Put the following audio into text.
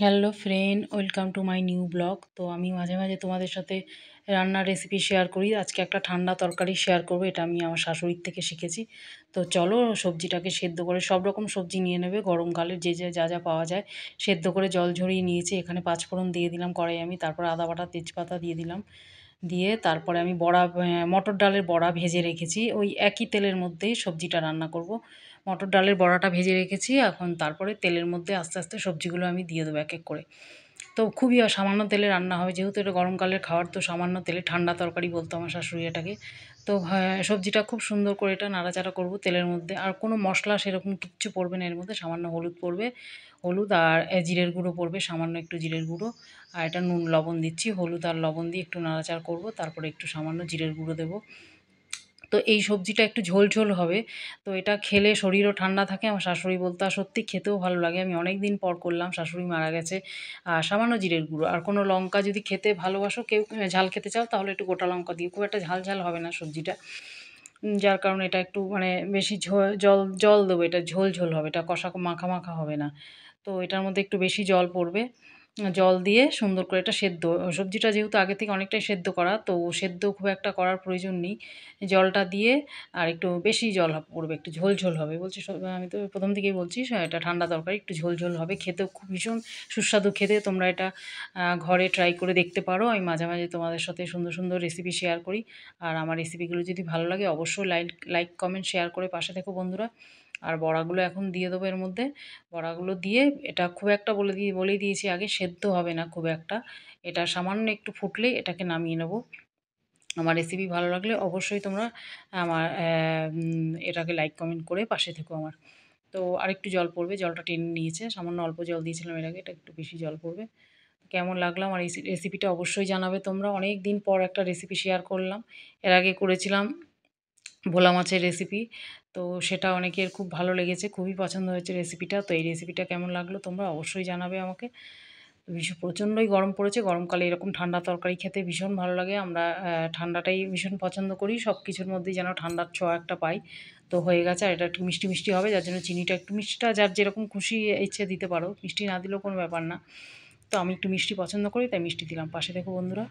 Hello friend, welcome to my new blog. তো আমি মাঝে মাঝে তোমাদের সাথে রান্নার রেসিপি শেয়ার করি। আজকে একটা ঠান্ডা তরকারি শেয়ার করবো, এটা আমি আমার শাশুড়ির থেকে শিখেছি। তো চলো, সবজিটাকে সেদ্ধ করে, সব রকম সবজি নিয়ে নেবে গরমকালে যে যা যা পাওয়া যায়, সেদ্ধ করে জল ঝরিয়ে নিয়েছি। এখানে পাঁচফোড়ন দিয়ে দিলাম কড়াই আমি, তারপর আদা বাটা তেজপাতা দিয়ে দিলাম। দিয়ে তারপরে আমি বড়া, মটর ডালের বড়া ভেজে রেখেছি। ওই একই তেলের মধ্যেই সবজিটা রান্না করব। মটর ডালের বড়াটা ভেজে রেখেছি, এখন তারপরে তেলের মধ্যে আস্তে আস্তে সবজিগুলো আমি দিয়ে দেবো এক এক করে। তো খুবই সামান্য তেলে রান্না হবে, যেহেতু এটা গরমকালের খাবার, তো সামান্য তেলে ঠান্ডা তরকারি বলতো আমার শাশুড়ি এটাকে। তো সবজিটা খুব সুন্দর করে এটা নাড়াচাড়া করব তেলের মধ্যে। আর কোনো মশলা সেরকম কিচ্ছু পড়বে না এর মধ্যে, সামান্য হলুদ পড়বে, হলুদ আর জিরের গুঁড়ো পড়বে, সামান্য একটু জিরের গুঁড়ো। আর এটা নুন লবণ দিচ্ছি, হলুদ আর লবণ দিয়ে একটু নাড়াচাড়া করব, তারপরে একটু সামান্য জিরের গুঁড়ো দেবো। তো এই সবজিটা একটু ঝোল ঝোল হবে। তো এটা খেলে শরীরও ঠান্ডা থাকে, আমার শাশুড়ি বলতো, আর সত্যি খেতেও ভালো লাগে। আমি অনেক দিন পর করলাম, শাশুড়ি মারা গেছে। আর সামান্য জিরের গুঁড়ো আর কোনো লঙ্কা, যদি খেতে ভালোবাসো কেউ, ঝাল খেতে চাও তাহলে একটু গোটা লঙ্কা দিয়ে, খুব একটা ঝাল ঝাল হবে না সবজিটা। যার কারণে এটা একটু মানে বেশি জল জল দেবো, এটা ঝোল ঝোল হবে, এটা কষা মাখা মাখা হবে না। তো এটার মধ্যে একটু বেশি জল পড়বে। জল দিয়ে সুন্দর করে এটা সেদ্ধ, সবজিটা যেহেতু আগে থেকে অনেকটাই সেদ্ধ করা, তো সেদ্ধ খুব একটা করার প্রয়োজন নেই। জলটা দিয়ে আর একটু বেশি জল পড়বে, একটু ঝোল ঝোল হবে। বলছি আমি তো প্রথম থেকেই বলছি, এটা ঠান্ডা তরকারি, একটু ঝোল ঝোল হবে, খেতেও খুব ভীষণ সুস্বাদু খেতে। তোমরা এটা ঘরে ট্রাই করে দেখতে পারো। আমি মাঝে মাঝে তোমাদের সাথে সুন্দর সুন্দর রেসিপি শেয়ার করি। আর আমার রেসিপিগুলো যদি ভালো লাগে অবশ্যই লাইক কমেন্ট শেয়ার করে পাশে থেকো বন্ধুরা। আর বড়াগুলো এখন দিয়ে দেবো এর মধ্যে। বড়াগুলো দিয়ে এটা খুব একটা বলেই দিয়েছি আগে, সেদ্ধ হবে না খুব একটা। এটা সামান্য একটু ফুটলেই এটাকে নামিয়ে নেব। আমার রেসিপি ভালো লাগলে অবশ্যই তোমরা আমার এটাকে লাইক কমেন্ট করে পাশে থেকো আমার। তো আরেকটু জল পড়বে, জলটা টেনে নিয়েছে, সামান্য অল্প জল দিয়েছিলাম এর আগে, এটা একটু বেশি জল পড়বে। কেমন লাগলো আমার এই রেসিপিটা অবশ্যই জানাবে তোমরা। অনেক দিন পর একটা রেসিপি শেয়ার করলাম। এর আগে করেছিলাম ভোলা মাছের রেসিপি। তো সেটা অনেকের খুব ভালো লেগেছে, খুবই পছন্দ হয়েছে রেসিপিটা। তো এই রেসিপিটা কেমন লাগলো তোমরা অবশ্যই জানাবে আমাকে। প্রচণ্ডই গরম পড়েছে, গরমকালে এরকম ঠান্ডা তরকারি খেতে ভীষণ ভালো লাগে। আমরা ঠান্ডাটাই ভীষণ পছন্দ করি, সব কিছুর মধ্যেই যেন ঠান্ডার ছোঁয়া একটা পাই। তো হয়ে গেছে, আর এটা একটু মিষ্টি মিষ্টি হবে, যার জন্য চিনিটা একটু, মিষ্টিটা যার যেরকম খুশি ইচ্ছে দিতে পারো, মিষ্টি না দিলেও কোনো ব্যাপার না। তো আমি একটু মিষ্টি পছন্দ করি, তাই মিষ্টি দিলাম। পাশে দেখো বন্ধুরা।